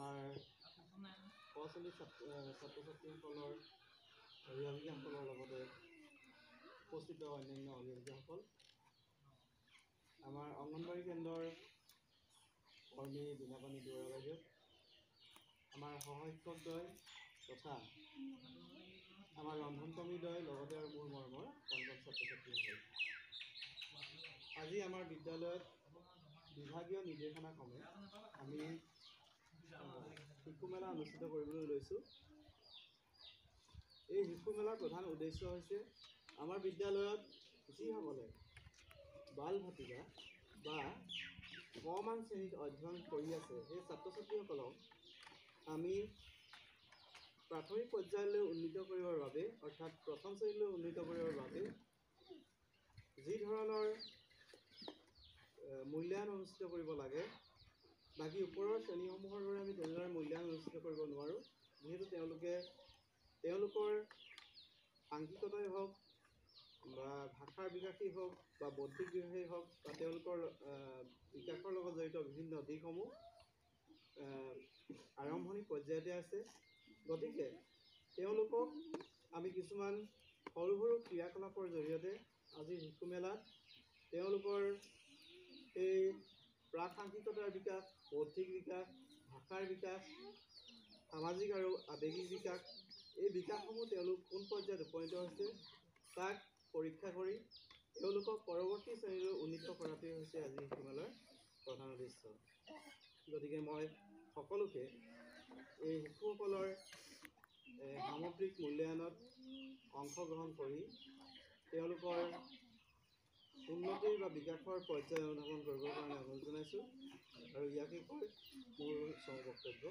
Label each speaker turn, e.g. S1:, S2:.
S1: আমাৰ সহচলী ছাত্ৰ ছাত্ৰীসকলৰ অভিভাৱকসকলৰ লগতে উপস্থিত অন্যান্য অভিভাৱকসকল, আমাৰ অংগনবাড়ী কেন্দ্ৰৰ কৰ্মী বীণাপাণি দুৱৰা বাইদেউ, আমাৰ সহশিক্ষকদ্বয় তথা আমাৰ ৰন্ধন কৰ্মীদ্বয়, লগতে আৰু মোৰ মৰমৰ পঞ্চম ছাত্ৰ ছাত্ৰীসকল, আজি আমাৰ বিদ্যালয়ত বিভাগীয় নিৰ্দেশনাক্ৰমে আমি শিশু মেলা অনুষ্ঠিত কৰিবলৈ লৈছোঁ। এই শিশু মেলাৰ প্ৰধান উদ্দেশ্য হৈছে আমাৰ বিদ্যালয়ত যিসকলে বাল ভাতিকা বা কমান শ্ৰেণীত অধ্যয়ন কৰি আছে সেই ছাত্ৰ ছাত্ৰীসকলক আমি প্ৰাথমিক পৰ্যায়লৈ উন্নীত কৰিবৰ বাবে, অৰ্থাৎ প্ৰথম শ্ৰেণীলৈ উন্নীত কৰিবৰ বাবে যি ধৰণৰ মূল্যায়ন অনুষ্ঠিত কৰিব লাগে, বাকী ওপৰৰ শ্ৰেণীসমূহৰ দৰে আমি তেনেদৰে মূল্যায়ন অনুষ্ঠিত কৰিব নোৱাৰোঁ, যিহেতু তেওঁলোকৰ সাংঘিকতাই হওক বা ভাষাৰ বিকাশেই হওক বা বৌদ্ধিক বিকাশেই হওক বা তেওঁলোকৰ বিকাশৰ লগত জড়িত বিভিন্ন দিশসমূহ আৰম্ভণি পৰ্যায়তে আছে। গতিকে তেওঁলোকক আমি কিছুমান সৰু সৰু ক্ৰিয়াকলাপৰ জৰিয়তে আজি শিশু মেলাত তেওঁলোকৰ এই প্ৰাক-সাংঘিকতাৰ বিকাশ, বৌদ্ধিক বিকাশ, ভাষাৰ বিকাশ, সামাজিক আৰু আৱেগিক বিকাশ, এই বিকাশসমূহ তেওঁলোক কোন পৰ্যায়ত উপনীত হৈছে তাক পৰীক্ষা কৰি তেওঁলোকক পৰৱৰ্তী শ্ৰেণীলৈ উন্নীত কৰাটোৱেই হৈছে আজি শিশু মেলাৰ প্ৰধান উদ্দেশ্য। গতিকে মই সকলোকে এই শিশুসকলৰ সামগ্ৰিক মূল্যায়নত অংশগ্ৰহণ কৰি তেওঁলোকৰ উন্নতিৰ বা বিকাশৰ পৰ্যায় অনুধাৱন কৰিবৰ কাৰণে অনুৰোধ জনাইছোঁ আৰু ইয়াকে কৈ মোৰ বক্তব্য